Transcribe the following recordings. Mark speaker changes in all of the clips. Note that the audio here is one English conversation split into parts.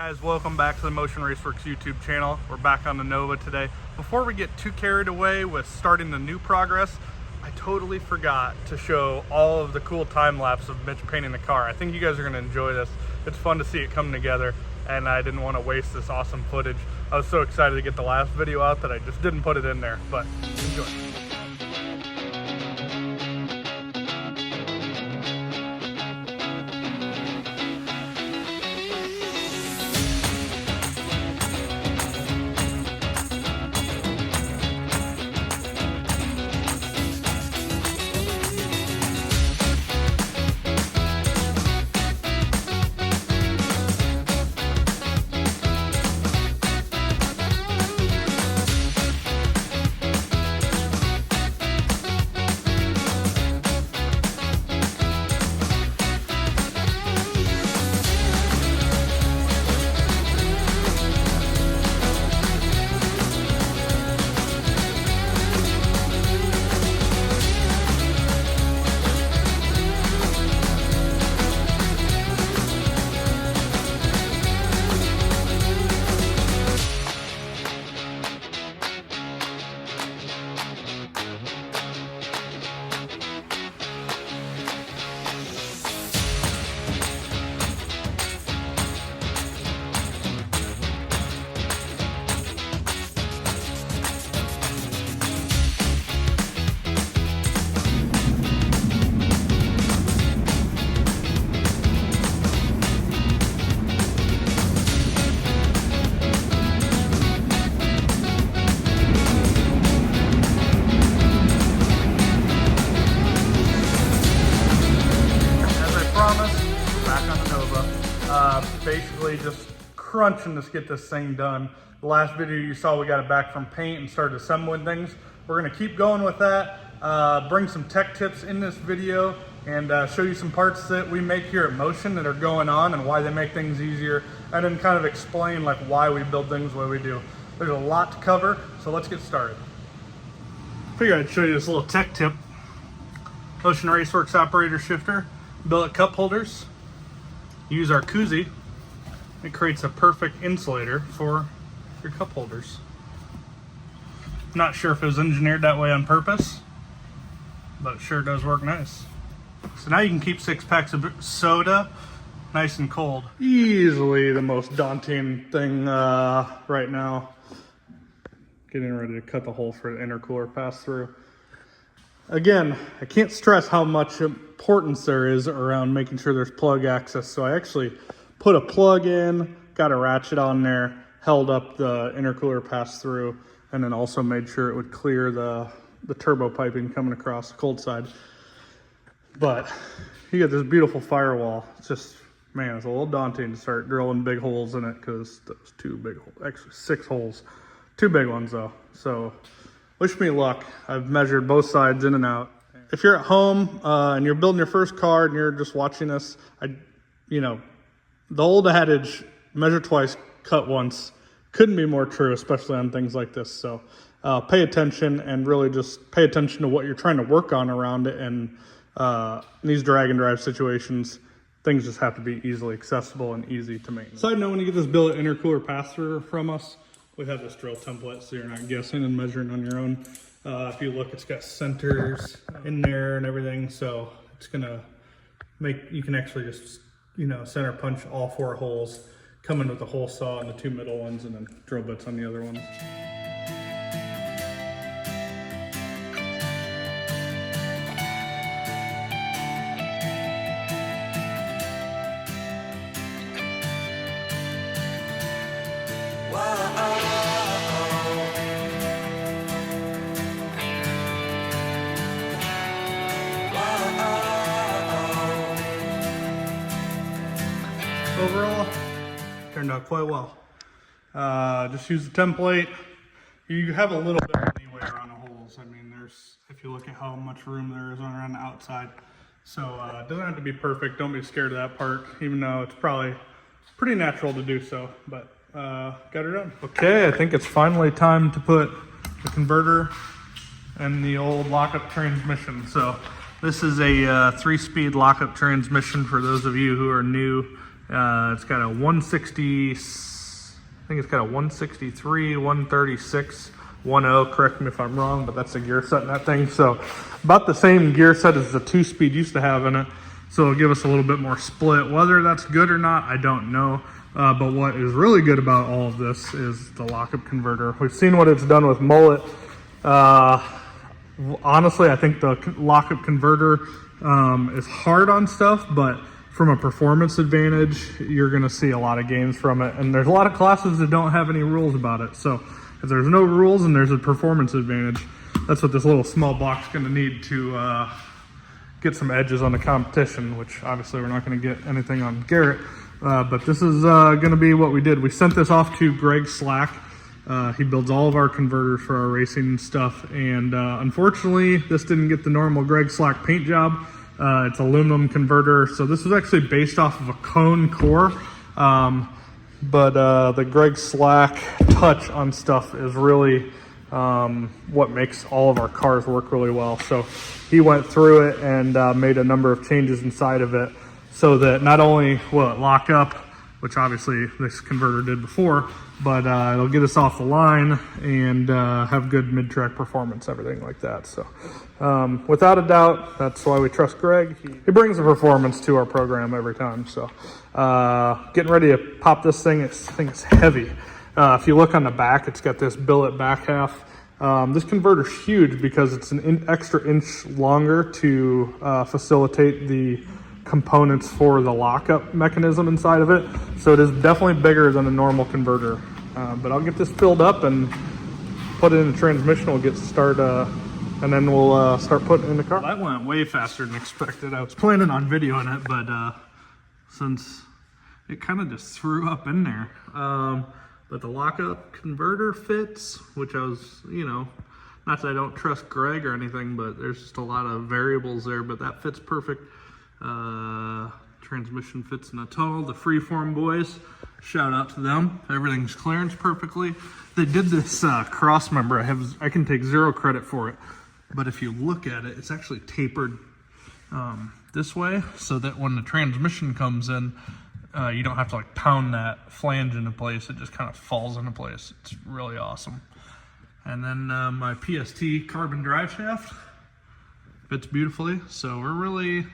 Speaker 1: guys, welcome back to the Motion Raceworks YouTube channel. We're back on the Nova today. Before we get too carried away with starting the new progress, I totally forgot to show all of the cool time lapse of Mitch painting the car. I think you guys are going to enjoy this. It's fun to see it come together, and I didn't want to waste this awesome footage. I was so excited to get the last video out that I just didn't put it in there, but enjoy. Basically just crunching to get this thing done. The last video you saw, we got it back from paint and started assembling things. We're gonna keep going with that, bring some tech tips in this video, and show you some parts that we make here at Motion that are going on and why they make things easier, and then kind of explain like why we build things the way we do. There's a lot to cover, so let's get started. Figured I'd show you this little tech tip. Motion Raceworks operator shifter, billet cup holders. Use our koozie. It creates a perfect insulator for your cup holders. Not sure if it was engineered that way on purpose, but it sure does work nice. So now you can keep 6 packs of soda nice and cold. Easily the most daunting thing right now. Getting ready to cut the hole for the intercooler pass through. Again, I can't stress how much importance there is around making sure there's plug access. So I actually put a plug in, got a ratchet on there, held up the intercooler pass through, and then also made sure it would clear the turbo piping coming across the cold side. But you get this beautiful firewall. It's just, man, it's a little daunting to start drilling big holes in it because those 2 big holes, actually 6 holes, 2 big ones though. So wish me luck. I've measured both sides in and out. If you're at home and you're building your first car and you're just watching this, the old adage, measure twice, cut once, couldn't be more true, especially on things like this. So pay attention and really just pay attention to what you're trying to work on around it. And these drag and drive situations, things just have to be easily accessible and easy to maintain. Side note, when you get this billet intercooler pass-through from us, we have this drill template so you're not guessing and measuring on your own. If you look, it's got centers in there and everything, so it's gonna make, you can actually just, center punch all 4 holes, come in with a hole saw in the 2 middle ones, and then drill bits on the other ones. Overall, turned out quite well. Just use the template. You have a little bit of leeway around the holes. I mean, if you look at how much room there is around the outside. So it doesn't have to be perfect. Don't be scared of that part, even though it's probably pretty natural to do so, but got her done. Okay, I think it's finally time to put the converter and the old lockup transmission. So this is a 3-speed lockup transmission for those of you who are new It's got a 160, I think it's got a 163, 136, 10. Correct me if I'm wrong, but that's the gear set in that thing. So about the same gear set as the 2-speed used to have in it. So it'll give us a little bit more split. Whether that's good or not, I don't know. But what is really good about all of this is the lockup converter. We've seen what it's done with Mullet. Honestly, I think the lockup converter is hard on stuff, but from a performance advantage, you're going to see a lot of gains from it. And there's a lot of classes that don't have any rules about it. So if there's no rules and there's a performance advantage, that's what this little small block's going to need to get some edges on the competition, which obviously we're not going to get anything on Garrett. But this is going to be what we did. We sent this off to Greg Slack. He builds all of our converters for our racing stuff. And unfortunately, this didn't get the normal Greg Slack paint job. It's aluminum converter. So this was actually based off of a cone core. But the Greg Slack touch on stuff is really what makes all of our cars work really well. So he went through it and made a number of changes inside of it, so that not only will it lock up, which obviously this converter did before, but it'll get us off the line and have good mid-track performance, everything like that. So without a doubt, that's why we trust Greg. He brings the performance to our program every time. So getting ready to pop this thing. I think it's heavy. If you look on the back, it's got this billet back half. This converter's huge because it's an extra inch longer to facilitate the components for the lockup mechanism inside of it. So it is definitely bigger than a normal converter. But I'll get this filled up and put it in the transmission. We'll get started, and then we'll start putting it in the car. That went way faster than expected. I was planning on videoing it, but since it kind of just threw up in there. But the lockup converter fits, which I was, not that I don't trust Greg or anything, but there's just a lot of variables there, but that fits perfect. Transmission fits in a tunnel. The Freeform boys, shout out to them. Everything's clearance perfectly. They did this cross member. I can take zero credit for it, but if you look at it, it's actually tapered this way, so that when the transmission comes in, you don't have to like pound that flange into place. It just kind of falls into place. It's really awesome. And then my PST carbon drive shaft fits beautifully. So we're really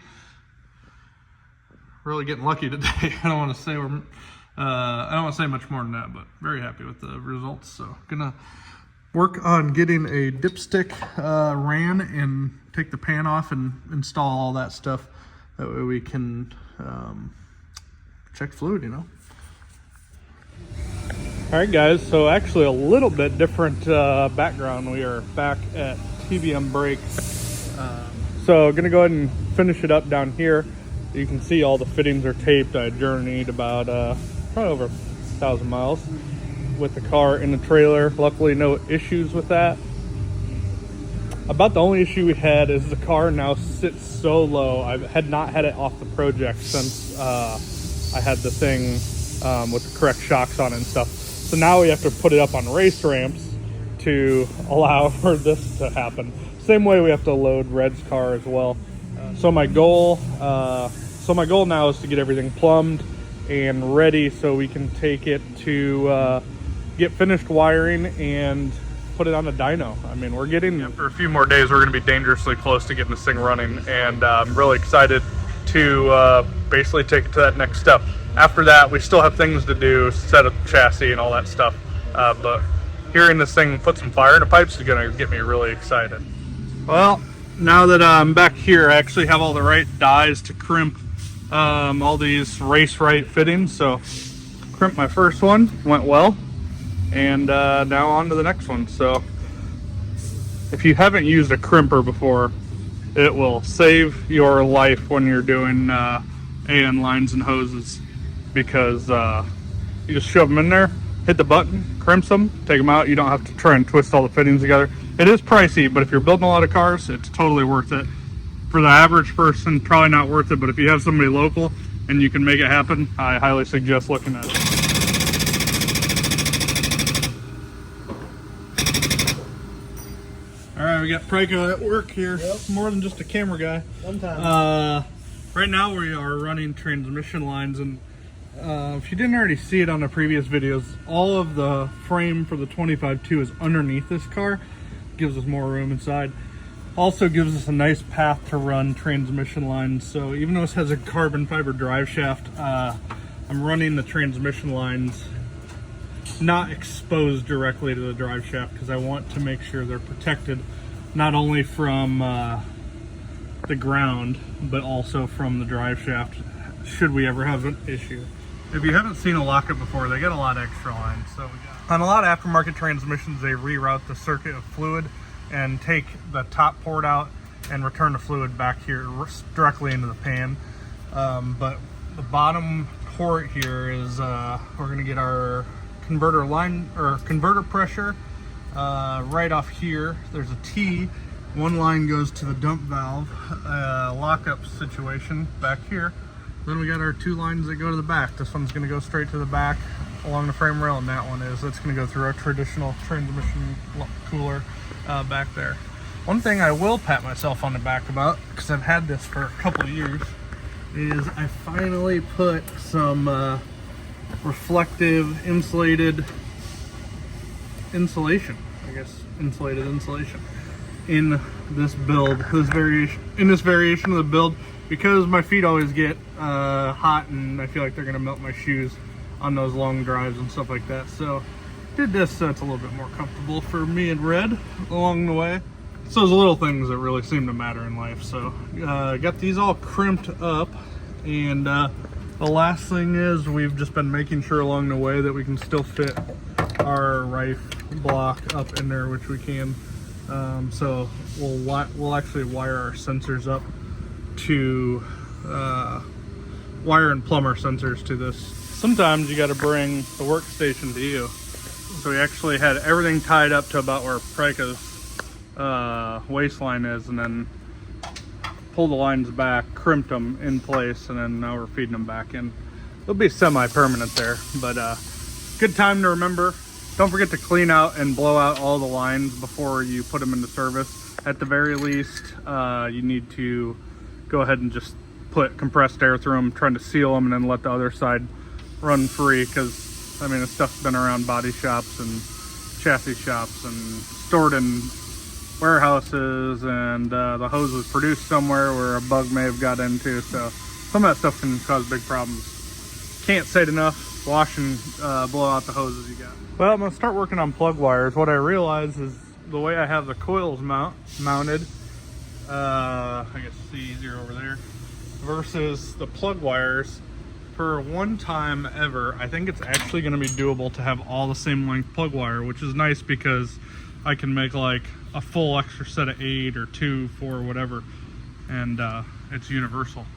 Speaker 1: getting lucky today. I don't want to say much more than that, but very happy with the results. So gonna work on getting a dipstick ran and take the pan off and install all that stuff. That way we can check fluid, All right, guys, so actually a little bit different background. We are back at TBM Brakes. So gonna go ahead and finish it up down here. You can see all the fittings are taped. I journeyed about probably over 1,000 miles with the car in the trailer. Luckily, no issues with that. About the only issue we had is the car now sits so low. I had not had it off the project since I had the thing with the correct shocks on it and stuff. So now we have to put it up on race ramps to allow for this to happen. Same way we have to load Red's car as well. So my goal now is to get everything plumbed and ready so we can take it to get finished wiring and put it on the dyno. I mean, we're getting, after a few more days, we're going to be dangerously close to getting this thing running, and I'm really excited to basically take it to that next step. After that, we still have things to do, set up the chassis and all that stuff, but hearing this thing put some fire in the pipes is going to get me really excited. Well, now that I'm back here, I actually have all the right dies to crimp all these race right fittings. So crimp my first one, went well, and now on to the next one. So if you haven't used a crimper before, it will save your life when you're doing AN lines and hoses, because you just shove them in there, hit the button, crimps them, take them out. You don't have to try and twist all the fittings together. It is pricey, but if you're building a lot of cars, it's totally worth it. For the average person, probably not worth it, but if you have somebody local and you can make it happen, I highly suggest looking at it. All right, we got Preiko at work here. Yep. More than just a camera guy.
Speaker 2: Sometimes.
Speaker 1: Right now we are running transmission lines, and If you didn't already see it on the previous videos, all of the frame for the 25.2 is underneath this car. Gives us more room inside. Also gives us a nice path to run transmission lines. So even though this has a carbon fiber drive shaft, I'm running the transmission lines not exposed directly to the drive shaft because I want to make sure they're protected not only from the ground but also from the drive shaft should we ever have an issue. If you haven't seen a lockup before, they got a lot of extra lines. So on a lot of aftermarket transmissions, they reroute the circuit of fluid and take the top port out and return the fluid back here directly into the pan. But the bottom port here is we're going to get our converter line or converter pressure right off here. There's a T. One line goes to the dump valve lockup situation back here. Then we got our two lines that go to the back. This one's going to go straight to the back along the frame rail, and that one is. That's going to go through our traditional transmission cooler back there. One thing I will pat myself on the back about, because I've had this for a couple of years, is I finally put some reflective insulated insulation, insulated insulation in this build, this variation of the build, because my feet always get hot and I feel like they're gonna melt my shoes on those long drives and stuff like that. So did this so it's a little bit more comfortable for me and Red along the way. So those little things that really seem to matter in life. So got these all crimped up, and the last thing is we've just been making sure along the way that we can still fit our rife block up in there, which we can. So we'll actually wire our sensors up to wire and plumb our sensors to this. Sometimes you got to bring the workstation to you. So we actually had everything tied up to about where Prika's waistline is, and then pulled the lines back, crimped them in place, and then now we're feeding them back in. It'll be semi-permanent there, but good time to remember. Don't forget to clean out and blow out all the lines before you put them into service. At the very least, you need to go ahead and just put compressed air through them, trying to seal them, and then let the other side run free, because I mean, this stuff's been around body shops and chassis shops and stored in warehouses, and the hose was produced somewhere where a bug may have got into, so some of that stuff can cause big problems. Can't say it enough, wash and blow out the hoses you got. Well, I'm gonna start working on plug wires. What I realized is the way I have the coils mounted, I guess it's easier over there, versus the plug wires. For one time ever, I think it's actually going to be doable to have all the same length plug wire, which is nice because I can make like a full extra set of 8 or 2, 4, whatever, and it's universal.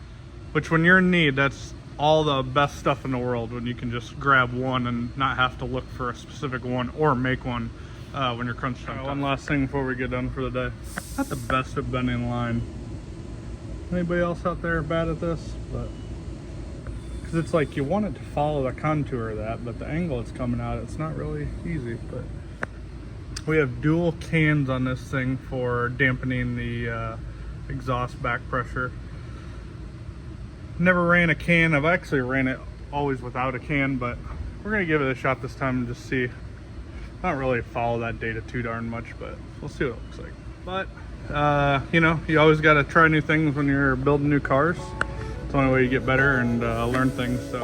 Speaker 1: Which when you're in need, that's all the best stuff in the world, when you can just grab one and not have to look for a specific one or make one when you're crunched on time. One last thing before we get done for the day. Not the best at bending line. Anybody else out there bad at this? But because it's like you want it to follow the contour of that, but the angle it's coming out, it's not really easy. But we have dual cans on this thing for dampening the exhaust back pressure. Never ran a can. I've actually ran it always without a can, but we're gonna give it a shot this time and just see. Not really follow that data too darn much, but we'll see what it looks like. But you know, you always got to try new things when you're building new cars. It's the only way you get better and learn things. So